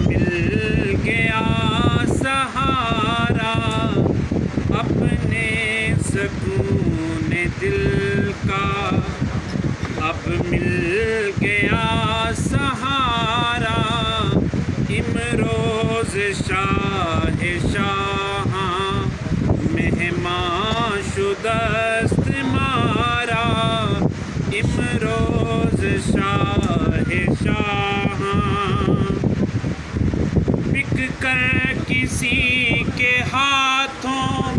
مل گیا سہارا اپنے سکون دل کا، اب مل گیا سہارا امروز شاہ شاہاں مہمان شدست مارا، امروز شاہ شاہاں بک کر کسی کے ہاتھوں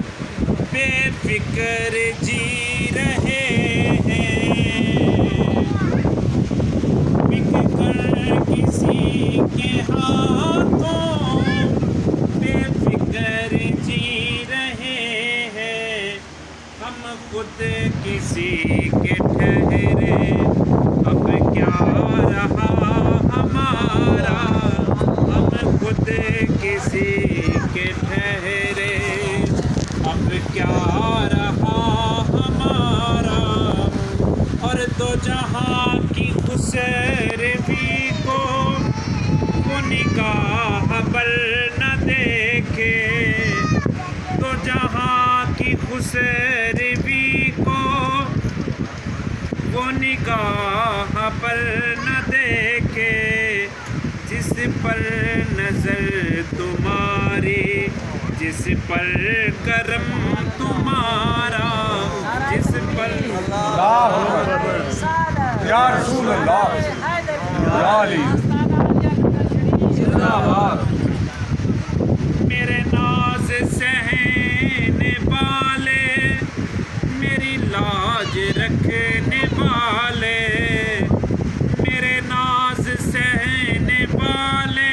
بے فکر جی رہے ہیں، بک کر کسی کے ہاتھوں بے فکر جی رہے ہیں، ہم خود کسی کے ٹھہرے اب کیا رہا ہمارا، ہم خود کسی کے ٹھہرے اب کیا رہا ہمارا، اور دو جہاں کی خسروی کو وہ نگاہ بر نہ دیکھے، دو جہاں کی خسروی کو وہ نگاہ پر نہ دیکھے، جس پر نظر تمہاری، جس پر کرم تمہارا، جس پر یا رسول اللہ یا علی زندہ باد۔ میرے ناز سہنے والے، میری لاج رکھنے والے، میرے ناز سہنے والے،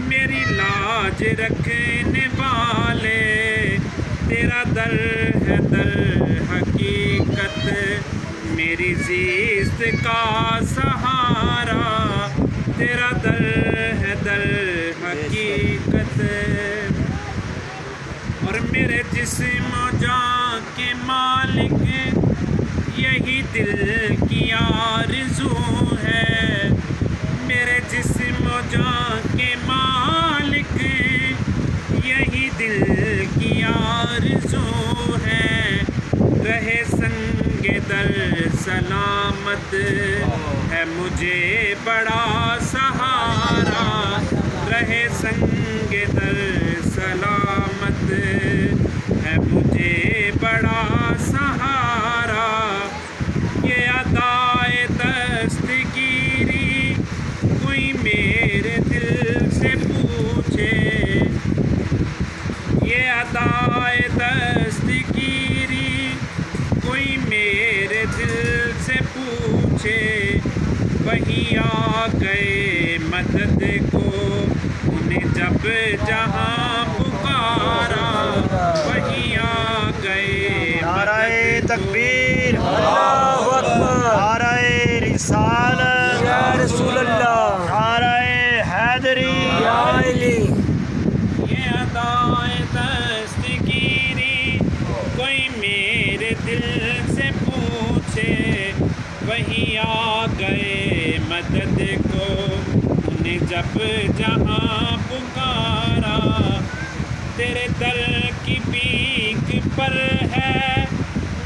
میری لاج رکھنے والے، تیرا در ہے در حقیقت میری زیست کا سہارا، تیرا در ہے در حقیقت، اور میرے جسم و جان کے مالک یہی دل کی آرزو ہے، میرے جسم و جان کے مالک یہی دل کی آرزو ہے، رہے سنگ در سلامت ہے مجھے بڑا سہارا، رہے سنگ در سلامت ہے مجھے بڑا سہارا، یہ ادائے دستگیری کوئی میرے دل سے پوچھے، یہ ادائے دستگیری کوئی میرے دل سے پوچھے، وہی آ گئے مدد کو انہیں جب جہاں پکارا، وہی آ گئے نعرہ تکبیر، اللہ اکبر، نعرہ رسالت یا رسول اللہ، نعرہ حیدری یا علی، یہ ادائے دستگیری کوئی میرے دل سے پوچھے، وہی آ گئے مدد کو انہیں جب جہاں پکارا، تیرے در کی پیک پر ہے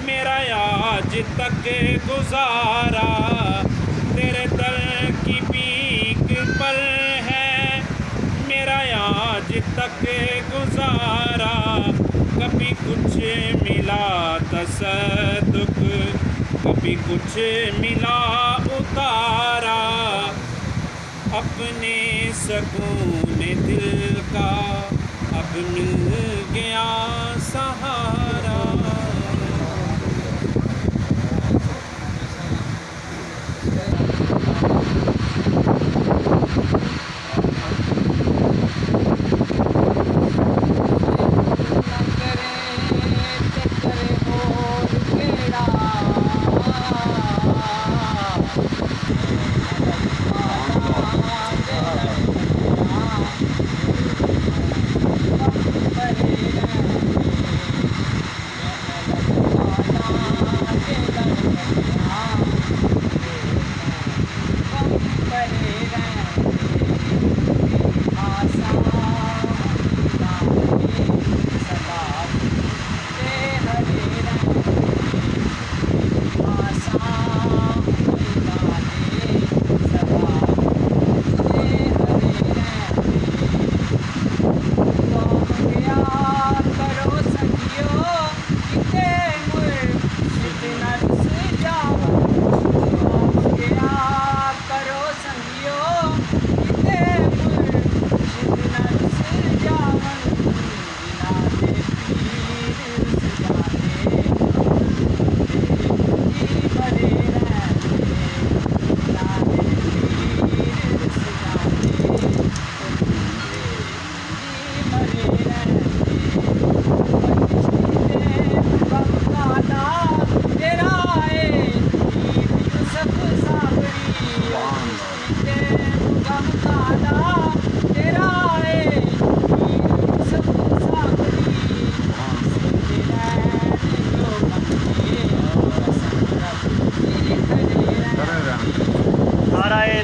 میرا آج تک گزارا، تیرے در کی پیک پر ہے میرا آج تک گزارا، کبھی کچھ ملا تصدق کبھی کچھ ملا اتارا، اپنے سکون دل کا اب مل گیا سہارا۔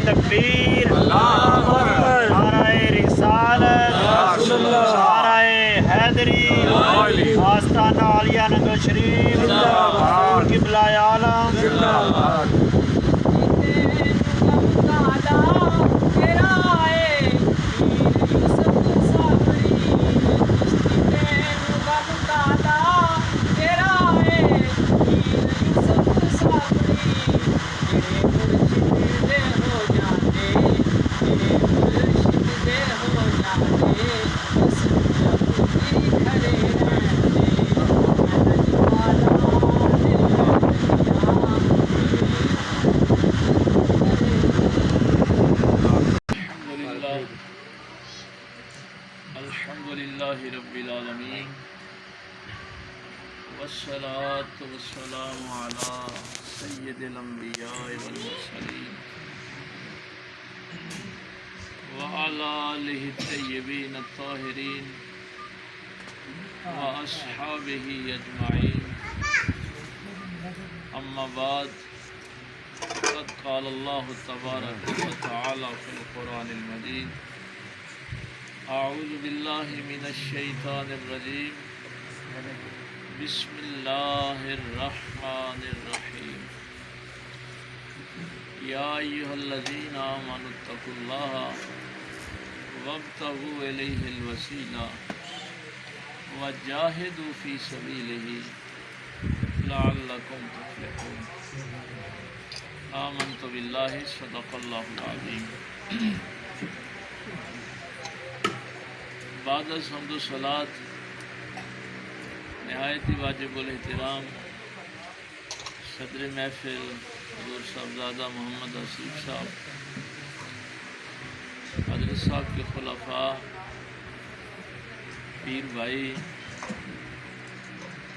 تکبیر اللہ اکبر نعرہ رسالت نعرہ حیدری آستانہ عالیہ نگر شریف قبلہ عالم الحمدللہ رب العالمین والصلاة والسلام علی سید الانبیاء والمرسلین وعلی آلہ الطیبین الطاہرین واصحابہ اجمعین اما بعد قد قال اللہ تبارک و تعالی فی القرآن المجید اعوذ باللہ من الشیطان الرجیم بسم اللہ الرحمن الرحیم یا ایہا الذین آمنوا اتقوا اللہ وابتغوا الیہ الوسیلہ وجاہدوا فی سبیلہ لعلکم تفلحون آمنت باللہ صدق اللہ العظیم بعد از حمد و صلات نہایت ہی واجب الاحترام صدر محفل حضور صاحبزادہ محمد آصف صاحب حضرت صاحب کے خلفاء پیر بھائی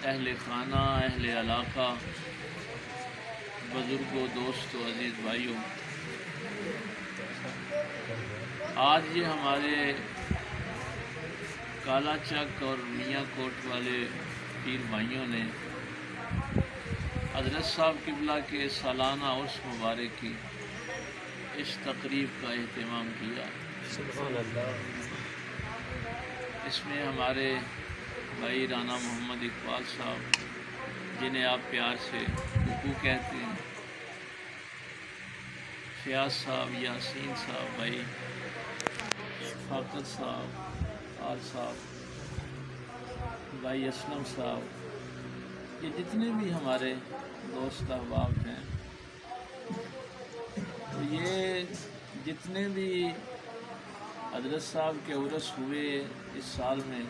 اہل خانہ اہل علاقہ بزرگوں دوستوں عزیز بھائیوں، آج یہ ہمارے کالا چک اور میاں کوٹ والے پیر بھائیوں نے حضرت صاحب قبلہ کے سالانہ عرس مبارک کی اس تقریب کا اہتمام کیا۔ سبحان اللہ۔ اس میں ہمارے بھائی رانا محمد اقبال صاحب، جنہیں آپ پیار سے ابو کہتے ہیں، فیاض صاحب، یاسین صاحب، بھائی فاقت صاحب، آل صاحب، بھائی اسلم صاحب، یہ جتنے بھی ہمارے دوست احباب ہیں، تو یہ جتنے بھی حضرت صاحب کے عرس ہوئے اس سال میں،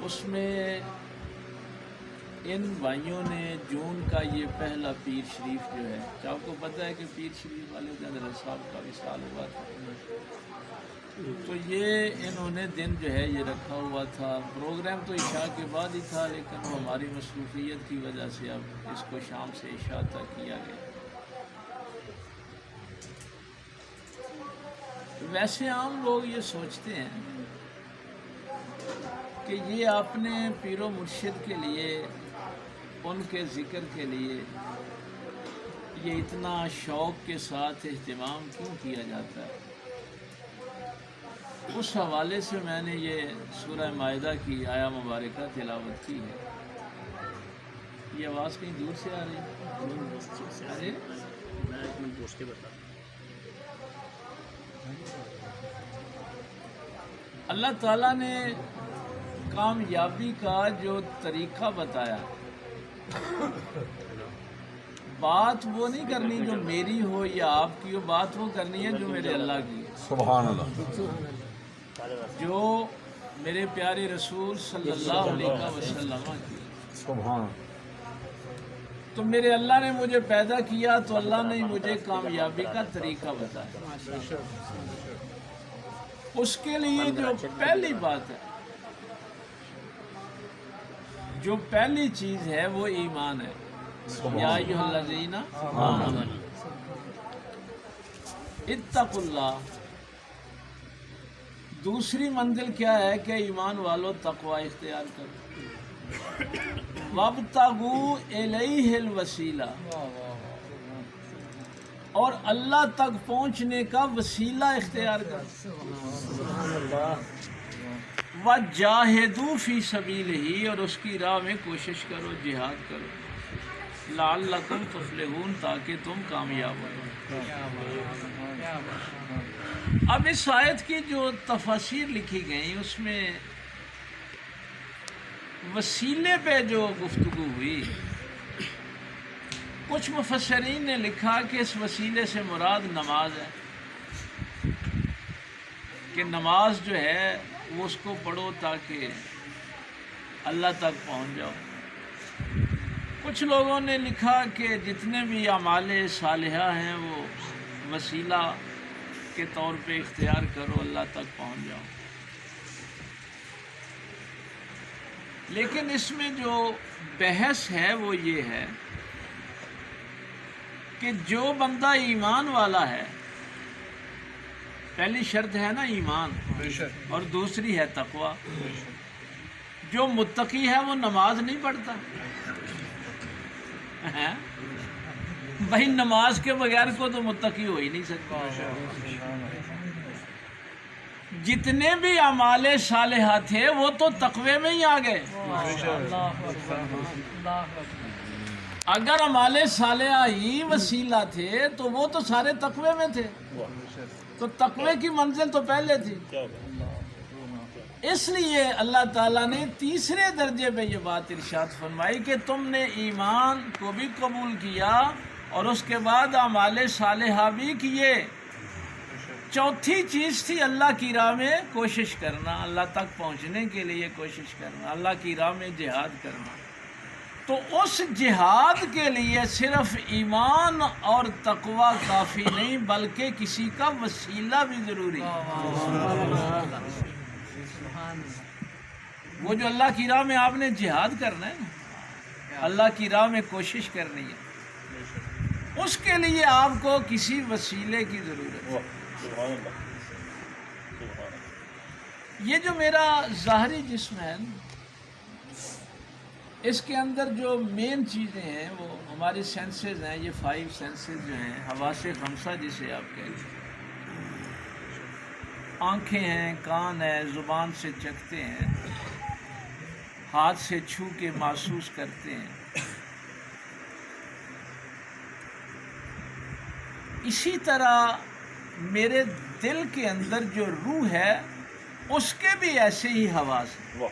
اس میں ان بھائیوں نے جون کا یہ پہلا پیر شریف جو ہے، کیا آپ کو پتہ ہے کہ پیر شریف والے دن حضرت صاحب کا وصال ہوا تھا، تو یہ انہوں نے دن جو ہے یہ رکھا ہوا تھا۔ پروگرام تو عشاء کے بعد ہی تھا، لیکن ہماری مصروفیت کی وجہ سے اب اس کو شام سے عشاء تک کیا گیا۔ ویسے عام لوگ یہ سوچتے ہیں کہ یہ اپنے پیر و مرشد کے لیے، ان کے ذکر کے لیے یہ اتنا شوق کے ساتھ اہتمام کیوں کیا جاتا ہے۔ اس حوالے سے میں نے یہ سورہ مائدہ کی آیہ مبارکہ تلاوت کی ہے۔ یہ آواز کہیں دور سے آ رہی ہے؟ اللہ تعالیٰ نے کامیابی کا جو طریقہ بتایا، بات وہ نہیں کرنی جو میری ہو یا آپ کی ہو، بات وہ کرنی ہے جو میرے اللہ کی ہے، سبحان اللہ، جو میرے پیارے رسول صلی اللہ علیہ وسلم کی۔ سبحان، تو میرے اللہ نے مجھے پیدا کیا تو اللہ نے مجھے کامیابی کا طریقہ بتایا۔ اس کے لیے جو پہلی بات ہے، جو پہلی چیز ہے وہ ایمان ہے۔ یا ایھا الذین آمنوا اتقوا اللہ۔ دوسری منزل کیا ہے کہ ایمان والو تقوی اختیار کرو۔ وابتغوا الیہ الوسیلہ، اور اللہ تک پہنچنے کا وسیلہ اختیار کرو. وَجَاهِدُوا فِي سَبِيلِهِ، اور اس کی راہ میں کوشش کرو، جہاد کرو. لَعَلَّكُمْ تُفْلِحُونَ، تاکہ تم کامیاب ہو. اب اس آیت کی جو تفاسیر لکھی گئی اس میں وسیلے پہ جو گفتگو ہوئی، کچھ مفسرین نے لکھا کہ اس وسیلے سے مراد نماز ہے، کہ نماز جو ہے وہ اس کو پڑھو تاکہ اللہ تک پہنچ جاؤ. کچھ لوگوں نے لکھا کہ جتنے بھی اعمال صالحہ ہیں وہ وسیلہ کے طور پہ اختیار کرو، اللہ تک پہنچ جاؤ. لیکن اس میں جو بحث ہے وہ یہ ہے کہ جو بندہ ایمان والا ہے، پہلی شرط ہے نا ایمان، اور دوسری ہے تقوی. جو متقی ہے وہ نماز نہیں پڑھتا. بھائی نماز کے بغیر کو تو متقی ہو ہی نہیں سکتا. جتنے بھی اعمال صالحہ تھے وہ تو تقوی میں ہی آ گئے. اگر اعمال صالحہ ہی وسیلہ تھے تو وہ تو سارے تقوی میں تھے، تو تقوی کی منزل تو پہلے تھی. اس لیے اللہ تعالیٰ نے تیسرے درجے پہ یہ بات ارشاد فرمائی کہ تم نے ایمان کو بھی قبول کیا اور اس کے بعد اعمال صالحہ بھی کیے. چوتھی چیز تھی اللہ کی راہ میں کوشش کرنا، اللہ تک پہنچنے کے لیے کوشش کرنا، اللہ کی راہ میں جہاد کرنا. تو اس جہاد کے لیے صرف ایمان اور تقوی کافی نہیں، بلکہ کسی کا وسیلہ بھی ضروری ہے. وہ جو اللہ کی راہ میں آپ نے جہاد کرنا ہے نا، اللہ کی راہ میں کوشش کرنی ہے، اس کے لیے آپ کو کسی وسیلے کی ضرورت ہے. یہ جو میرا ظاہری جسم ہے اس کے اندر جو مین چیزیں ہیں وہ ہماری سینسز ہیں. یہ 5 سینسز جو ہیں، حواس خمسہ جسے آپ کہتے ہیں. آنکھیں ہیں، کان ہے، زبان سے چکھتے ہیں، ہاتھ سے چھو کے محسوس کرتے ہیں. اسی طرح میرے دل کے اندر جو روح ہے اس کے بھی ایسے ہی حواس ہیں.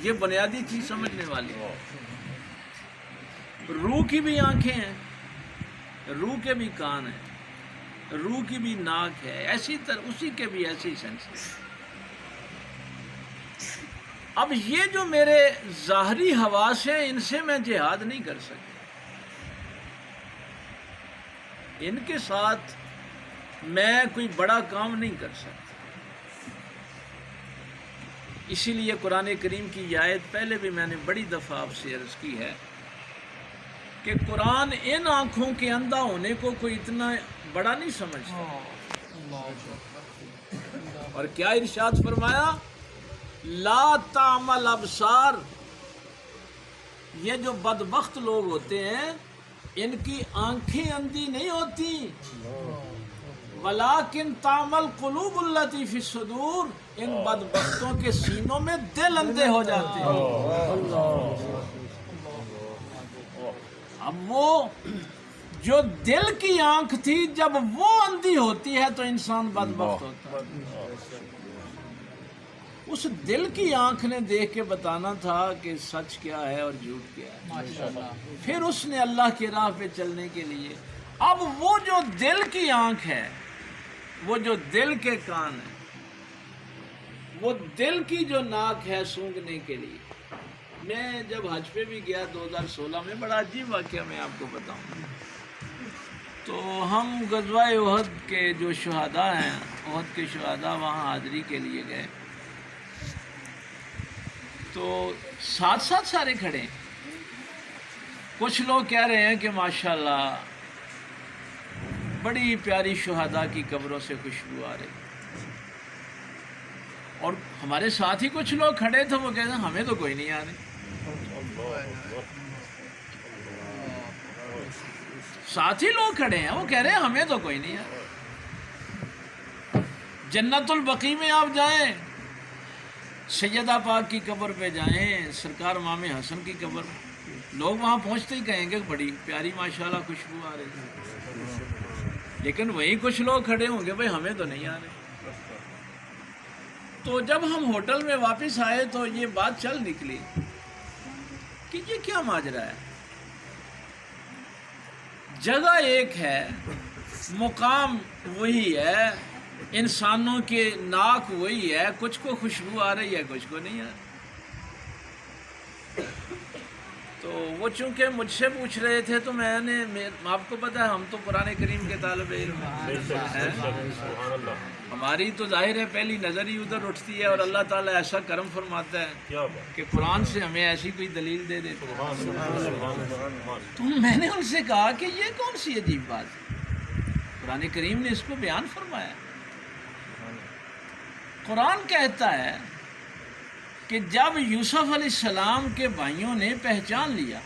یہ بنیادی چیز سمجھنے والی ہے. روح کی بھی آنکھیں ہیں، روح کے بھی کان ہیں، روح کی بھی ناک ہے، ایسی طرح اسی کے بھی ایسی سینس ہے. اب یہ جو میرے ظاہری حواس ہیں ان سے میں جہاد نہیں کر سکتا، ان کے ساتھ میں کوئی بڑا کام نہیں کر سکتا. اسی لیے قرآن کریم کی یہ آیت پہلے بھی میں نے بڑی دفعہ آپ سے عرض کی ہے کہ قرآن ان آنکھوں کے اندھا ہونے کو کوئی اتنا بڑا نہیں سمجھتا. اور کیا ارشاد فرمایا؟ لا تعمل ابصار. یہ جو بدبخت لوگ ہوتے ہیں ان کی آنکھیں اندھی نہیں ہوتی، ولیکن تعمل قلوب التی فی الصدور. ان بدبختوں کے سینوں میں دل اندھے ہو جاتے ہیں. اب وہ جو دل کی آنکھ تھی جب وہ اندھی ہوتی ہے تو انسان بدبخت ہوتا ہے. اس دل کی آنکھ نے دیکھ کے بتانا تھا کہ سچ کیا ہے اور جھوٹ کیا ہے. پھر اس نے اللہ کی راہ پہ چلنے کے لیے اب وہ جو دل کی آنکھ ہے، وہ جو دل کے کان ہے، وہ دل کی جو ناک ہے سونگھنے کے لیے. میں جب حج پہ بھی گیا 2016 میں، بڑا عجیب واقعہ میں آپ کو بتاؤں. تو ہم غزوہ احد کے جو شہداء ہیں، احد کے شہداء وہاں حاضری کے لیے گئے تو ساتھ ساتھ سارے کھڑے ہیں. کچھ لوگ کہہ رہے ہیں کہ ماشاءاللہ بڑی پیاری شہداء کی قبروں سے خوشبو آ رہی. اور ہمارے ساتھ ہی کچھ لوگ کھڑے تھے، وہ کہتے ہیں ہمیں تو کوئی نہیں آ رہی. ساتھ ہی لوگ کھڑے ہیں، وہ کہہ رہے ہیں ہمیں تو کوئی نہیں ہے۔ جنت البقیع میں آپ جائیں، سیدہ پاک کی قبر پہ جائیں، سرکار امام حسن کی قبر، لوگ وہاں پہنچتے ہی کہیں گے بڑی پیاری ماشاءاللہ خوشبو آ رہی ہے، لیکن وہیں کچھ لوگ کھڑے ہوں گے بھائی ہمیں تو نہیں آ رہے۔ تو جب ہم ہوٹل میں واپس آئے تو یہ بات چل نکلی کہ یہ کیا ماجرا ہے، جگہ ایک ہے، مقام وہی ہے، انسانوں کے ناک وہی ہے، کچھ کو خوشبو آ رہی ہے کچھ کو نہیں آ رہی۔ تو وہ چونکہ مجھ سے پوچھ رہے تھے تو میں نے، آپ کو پتہ ہے ہم تو قرآن کریم کے طالب علم ہیں، ہماری تو ظاہر ہے پہلی نظر ہی ادھر اٹھتی ہے، اور اللہ تعالیٰ ایسا کرم فرماتا ہے کہ قرآن سے ہمیں ایسی کوئی دلیل دے دیتے ہیں۔ تو میں نے ان سے کہا کہ یہ کون سی عجیب بات ہے، قرآن کریم نے اس کو بیان فرمایا۔ قرآن کہتا ہے کہ جب یوسف علیہ السلام کے بھائیوں نے پہچان لیا،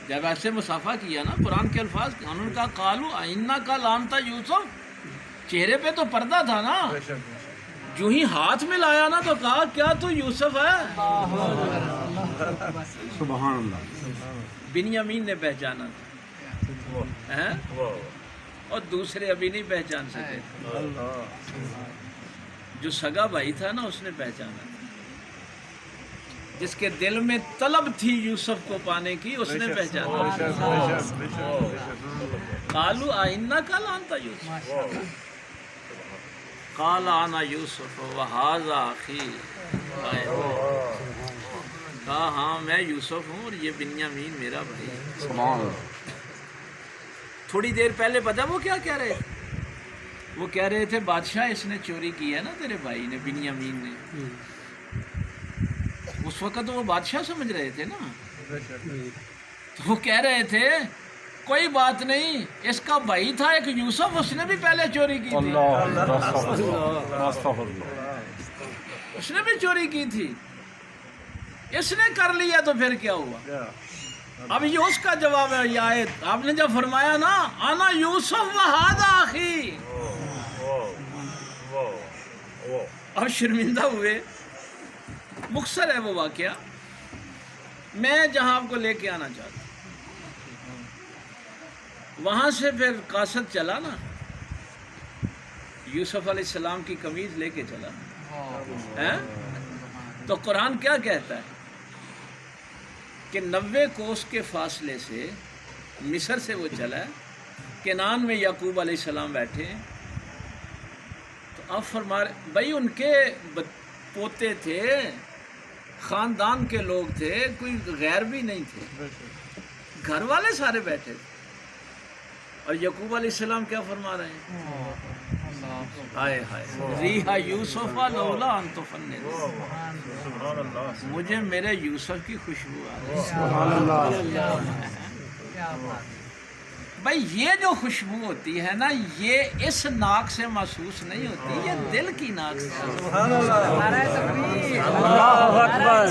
جب ایسے مسافہ کیا نا، قرآن کے الفاظ انہوں نے کہا قالوا ائنا کا لانتا یوسف، چہرے پہ تو پردہ تھا نا، جو ہی ہاتھ میں لایا نا تو کہا کیا تو یوسف ہے؟ سبحان اللہ۔ بنیامین نے پہچانا تھا، اور دوسرے ابھی نہیں پہچان سکے، جو سگا بھائی تھا نا اس نے پہچانا، جس کے دل میں طلب تھی یوسف کو پانے کی اس نے پہچانا۔ قالوا ائنا کا لانتا یوسف قال انا یوسف وہذا اخی، کہا ہاں میں یوسف ہوں اور یہ بنیامین میرا بھائی ہے۔ سبحان اللہ۔ تھوڑی دیر پہلے پتہ وہ کیا کہہ رہے تھے؟ وہ کہہ رہے تھے بادشاہ اس نے چوری کی ہے نا تیرے بھائی نے، بنیامین نے۔ اس وقت وہ بادشاہ سمجھ رہے تھے نا، تو وہ کہہ رہے تھے کوئی بات نہیں، اس کا بھائی تھا ایک یوسف، اس نے بھی پہلے چوری کی تھی، اس نے بھی چوری کی تھی، اس نے کر لیا تو پھر کیا ہوا؟ اب یہ اس کا جواب ہے، یہ آیت آپ نے جب فرمایا نا انا یوسف وہذا اخی، اب شرمندہ ہوئے۔ مختصر ہے وہ واقعہ، میں جہاں آپ کو لے کے آنا چاہتا ہوں، وہاں سے پھر قاصد چلا نا، یوسف علیہ السلام کی قمیض لے کے چلا، تو قرآن کیا کہتا ہے کہ 90 کوس کے فاصلے سے مصر سے وہ چلا، کنعان میں یعقوب علیہ السلام بیٹھے، تو اب فرما رہے بھائی ان کے پوتے تھے، خاندان کے لوگ تھے، کوئی غیر بھی نہیں تھے، گھر والے سارے بیٹھے تھے، اور یعقوب علیہ السلام کیا فرما رہے ہیں؟ ہائے ہائے ریحا یوسف لولا ان تفند، مجھے میرے یوسف کی خوشبو آ رہی ہے۔ بھائی یہ جو خوشبو ہوتی ہے نا، یہ اس ناک سے محسوس نہیں ہوتی، یہ دل کی ناک سے۔ اللہ اکبر،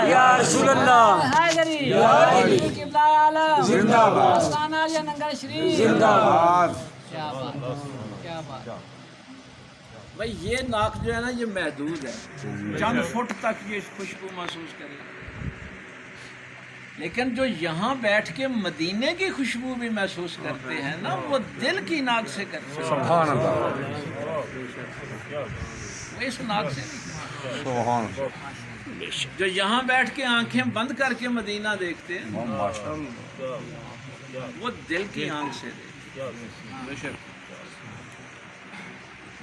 یا رسول اللہ، زندہ باد، زندہ باد۔ بھائی یہ ناک جو ہے نا یہ محدود ہے، چند فٹ تک یہ خوشبو محسوس کرے، لیکن جو یہاں بیٹھ کے مدینے کی خوشبو بھی محسوس کرتے ہیں نا، وہ دل کی ناک سے کرتے ہیں، سبحان اللہ، وہ اس ناک سے نہیں۔ سبحان اللہ۔ جو یہاں بیٹھ کے آنکھیں بند کر کے مدینہ دیکھتے ہیں، وہ دل کی آنکھ سے دیکھتے ہیں۔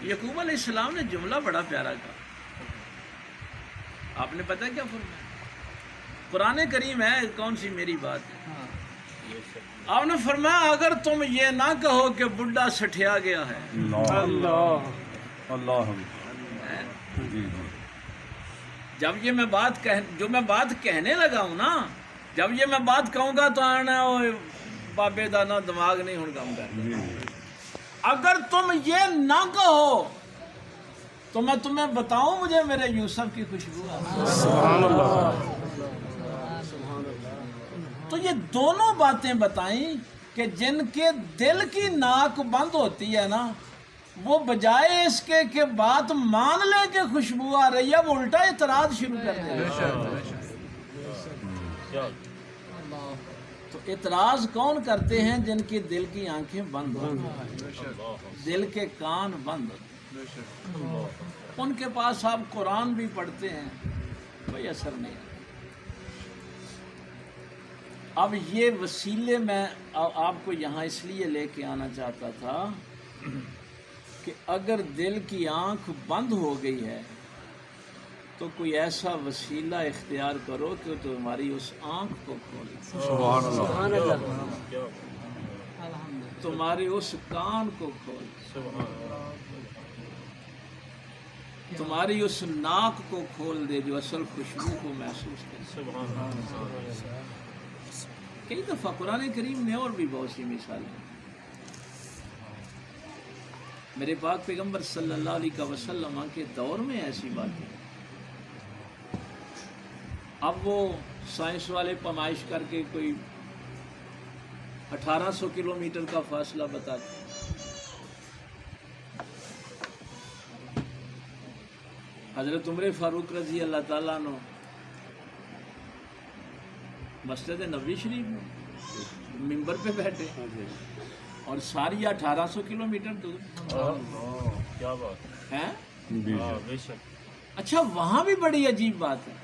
یعقوب علیہ السلام نے جملہ بڑا پیارا کہا، آپ نے پتہ کیا فرمایا؟ قرآن کریم ہے، کون سی میری بات ہے، آپ نے فرمایا اگر تم یہ نہ کہو کہ بڈھا سٹھیا گیا ہے، اللہ اللہ، جب یہ میں بات کہنے لگا ہوں نا، جب یہ میں بات کہوں گا تو آنا بابے دا نا دماغ نہیں ہوں کام کرنا، اگر تم یہ نہ کہو تو میں تمہیں بتاؤں مجھے میرے یوسف کی خوشبو آ رہی ہے۔ سبحان اللہ۔ تو یہ دونوں باتیں بتائیں کہ جن کے دل کی ناک بند ہوتی ہے نا، وہ بجائے اس کے کہ بات مان لے کہ خوشبو آ رہی ہے، وہ الٹا اعتراض شروع کر دے گا۔ تو اعتراض کون کرتے ہیں؟ جن کے دل کی آنکھیں بند ہوتی ہیں، دل کے کان بند ہوتے ہیں، ان کے پاس آپ قرآن بھی پڑھتے ہیں، کوئی اثر نہیں۔ اب یہ وسیلے میں آپ کو یہاں اس لیے لے کے آنا چاہتا تھا کہ اگر دل کی آنکھ بند ہو گئی ہے تو کوئی ایسا وسیلہ اختیار کرو کہ تمہاری اس آنکھ کو کھولے، سبحان اللہ، تمہاری اس کان کو کھولے، تمہاری اس ناک کو کھول دے جو اصل خوشبو کو محسوس کرے۔ کئی دفعہ قرآن کریم میں اور بھی بہت سی مثالیں ہیں۔ میرے پاک پیغمبر صلی اللہ علیہ وسلم کے دور میں ایسی بات ہے۔ اب وہ سائنس والے پیمائش کر کے کوئی 1800 کلومیٹر کا فاصلہ بتاتے ہیں۔ حضرت عمر فاروق رضی اللہ تعالیٰ عنہ مسجد نبوی شریف میں ممبر پہ بیٹھے اور ساری 1800 کلومیٹر دور کیا بات ہے۔ بے شک۔ اچھا وہاں بھی بڑی عجیب بات ہے۔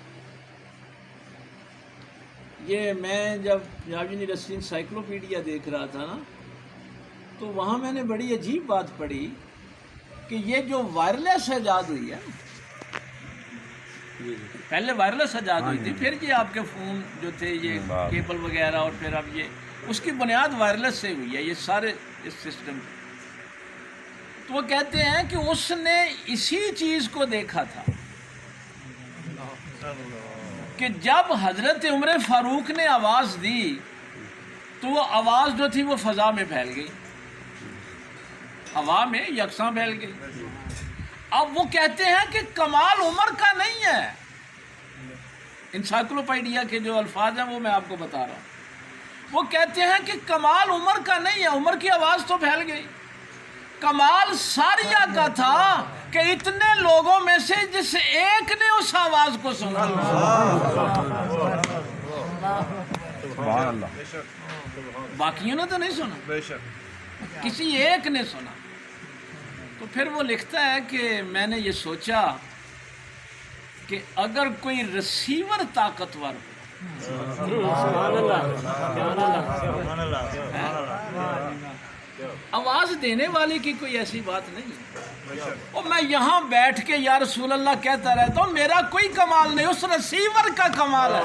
یہ میں جب پنجاب یونیورسٹی انسائکلوپیڈیا دیکھ رہا تھا نا، تو وہاں میں نے بڑی عجیب بات پڑھی کہ یہ جو وائرلیس ایجاد ہوئی ہے، پہلے وائرلیس ایجاد ہوئی تھی، پھر یہ آپ کے فون جو تھے یہ کیبل وغیرہ، اور پھر اب یہ اس کی بنیاد وائرلیس سے ہوئی ہے، یہ سارے اس سسٹم۔ تو وہ کہتے ہیں کہ اس نے اسی چیز کو دیکھا تھا کہ جب حضرت عمر فاروق نے آواز دی تو وہ آواز جو تھی وہ فضا میں پھیل گئی، ہوا میں یکساں پھیل گئی۔ اب وہ کہتے ہیں کہ کمال عمر کا نہیں ہے، انسائکلوپیڈیا کے جو الفاظ ہیں وہ میں آپ کو بتا رہا ہوں۔ وہ کہتے ہیں کہ کمال عمر کا نہیں ہے، عمر کی آواز تو پھیل گئی، کمال ساریہ کا تھا کہ اتنے لوگوں میں سے جس ایک نے اس آواز کو سنا، سبحان اللہ، باقیوں نے تو نہیں سنا، کسی ایک نے سنا۔ تو پھر وہ لکھتا ہے کہ میں نے یہ سوچا کہ اگر کوئی رسیور طاقتور آواز دینے والی کی کوئی ایسی بات نہیں ہے، اور میں یہاں بیٹھ کے یا رسول اللہ کہتا رہتا ہوں میرا کوئی کمال نہیں، اس رسیور کا کمال ہے۔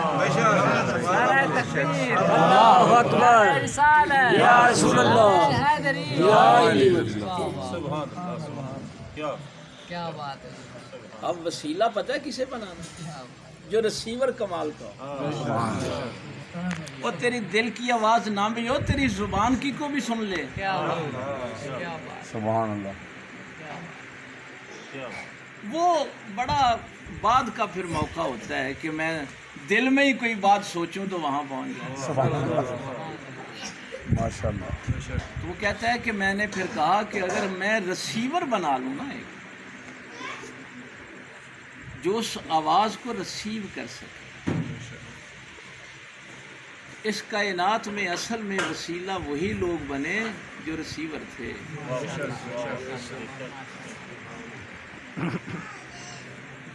اللہ اکبر، یا رسول اللہ، کیا بات ہے۔ اب وسیلہ پتہ ہے کسے بنانا؟ جو رسیور کمال کا، اور تیری دل کی آواز نہ بھی ہو، تیری زبان کی کو بھی سن لے۔ سبحان اللہ، وہ بڑا بعد کا پھر موقع ہوتا ہے کہ میں دل میں ہی کوئی بات سوچوں تو وہاں پہنچ جاؤں۔ سبحان اللہ، ماشاء اللہ۔ تو وہ کہتا ہے کہ میں نے پھر کہا کہ اگر میں رسیور بنا لوں نا ایک جو اس آواز کو ریسیو کر سکے، اس کائنات میں اصل میں وسیلہ وہی لوگ بنے جو ریسیور تھے۔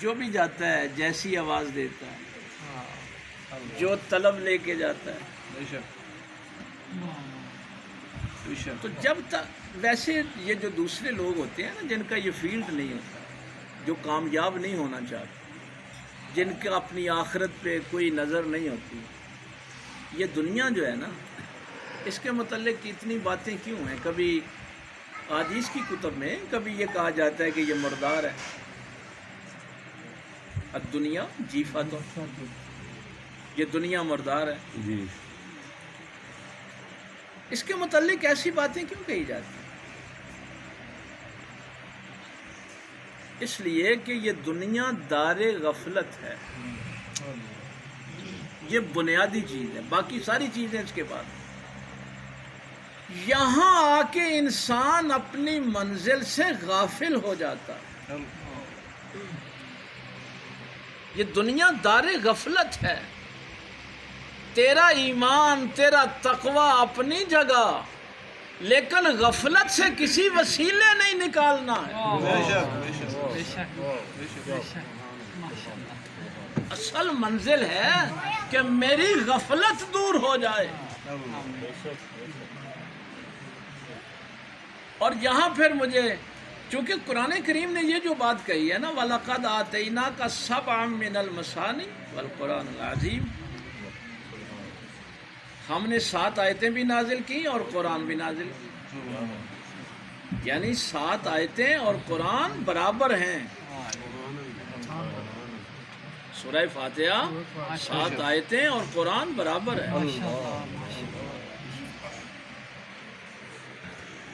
جو بھی جاتا ہے جیسی آواز دیتا ہے، جو طلب لے کے جاتا ہے، تو جب تک ویسے یہ جو دوسرے لوگ ہوتے ہیں نا جن کا یہ فیلڈ نہیں ہوتا، جو کامیاب نہیں ہونا چاہتے، جن کا اپنی آخرت پہ کوئی نظر نہیں ہوتی، یہ دنیا جو ہے نا اس کے متعلق اتنی باتیں کیوں ہیں؟ کبھی حدیث کی کتب میں کبھی یہ کہا جاتا ہے کہ یہ مردار ہے، الدنیا جیفۃ، یہ دنیا مردار ہے۔ جی، اس کے متعلق ایسی باتیں کیوں کہی جاتی ہیں؟ اس لیے کہ یہ دنیا دار غفلت ہے، یہ بنیادی چیز ہے، باقی ساری چیزیں اس کے بعد۔ یہاں آ کے انسان اپنی منزل سے غافل ہو جاتا۔ یہ دنیا دار غفلت ہے۔ تیرا ایمان، تیرا تقوی اپنی جگہ، لیکن غفلت سے کسی وسیلے نہیں نکالنا ہے۔ اصل منزل ہے کہ میری غفلت دور ہو جائے۔ اور یہاں پھر مجھے، چونکہ قرآن کریم نے یہ جو بات کہی ہے نا، وَلَقَدْ آتَيْنَاكَ سَبْعًا مِّنَ الْمَثَانِي وَالْقُرْآنِ الْعَظِيمِ، ہم نے 7 آیتیں بھی نازل کی اور قرآن بھی نازل کی، یعنی 7 آیتیں اور قرآن برابر ہیں۔ سورہ فاتحہ 7 آیتیں اور قرآن برابر ہے۔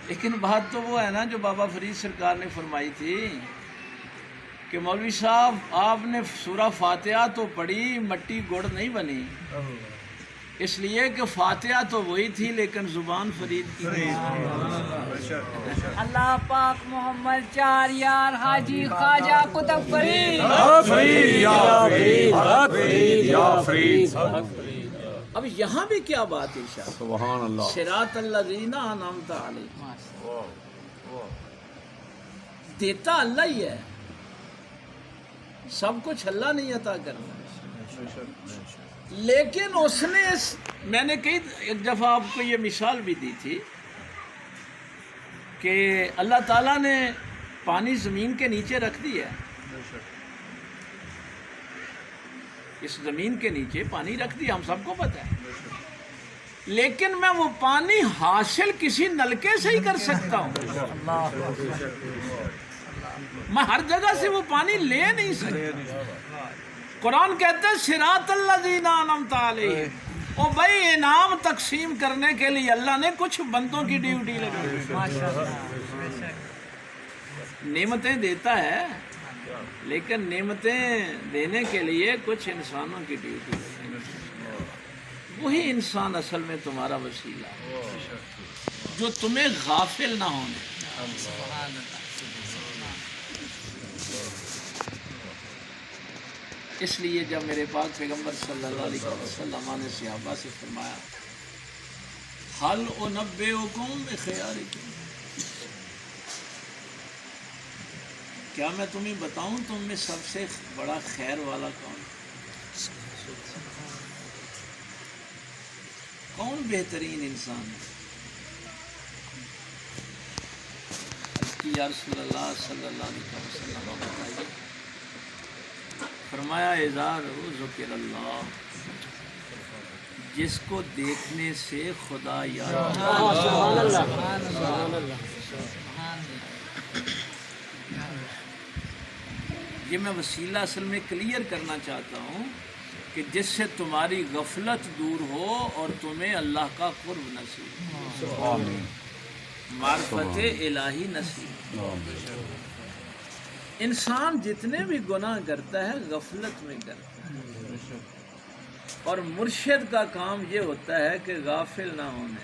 لیکن بات تو وہ ہے نا جو بابا فرید سرکار نے فرمائی تھی کہ مولوی صاحب آپ نے سورہ فاتحہ تو پڑھی، مٹی گڑ نہیں بنی، اس لیے کہ فاتحہ تو وہی تھی لیکن زبان فرید کی تھی۔ اللہ پاک محمد 4 یار حاجی خواجہ قطب فرید، اب یہاں بھی کیا بات ہے شاہ، سبحان اللہ، صراط الذین انعمت علیہم، دیتا اللہ ہی ہے، سب کچھ اللہ نہیں عطا کرنا، لیکن اس نے میں نے ایک دفعہ آپ کو یہ مثال بھی دی تھی کہ اللہ تعالیٰ نے پانی زمین کے نیچے رکھ دیا ہے، اس زمین کے نیچے پانی رکھ دیا، ہم سب کو پتہ ہے، لیکن میں وہ پانی حاصل کسی نلکے سے ہی کر سکتا ہوں، میں ہر جگہ سے وہ پانی لے نہیں سکتا۔ قرآن کہتا ہے صراط الذین انعمت علیہم، او بھائی انعام تقسیم کرنے کے لیے اللہ نے کچھ بندوں کی ڈیوٹی لگائی، نعمتیں دیتا ہے لیکن نعمتیں دینے کے لیے کچھ انسانوں کی ڈیوٹی لگائی، وہی انسان اصل میں تمہارا وسیلہ ہے جو تمہیں غافل نہ ہونے۔ اس لیے جب میرے پاک پیغمبر صلی اللہ علیہ وسلم نے صحابہ سے فرمایا حل انبئکم بخیارکم، کیا میں تمہیں بتاؤں تم میں سب سے بڑا خیر والا کون، کون بہترین انسان ہے؟ یا رسول اللہ صلی اللہ علیہ وسلم بتائیے، فرمایا اذا ذکر اللہ، جس کو دیکھنے سے خدا یاد آتا ہے۔ یہ میں وسیلہ اصل میں کلیئر کرنا چاہتا ہوں کہ جس سے تمہاری غفلت دور ہو اور تمہیں اللہ کا قرب نصیب، معرفت الہی نصیب۔ انسان جتنے بھی گناہ کرتا ہے غفلت میں کرتا ہے، اور مرشد کا کام یہ ہوتا ہے کہ غافل نہ ہونے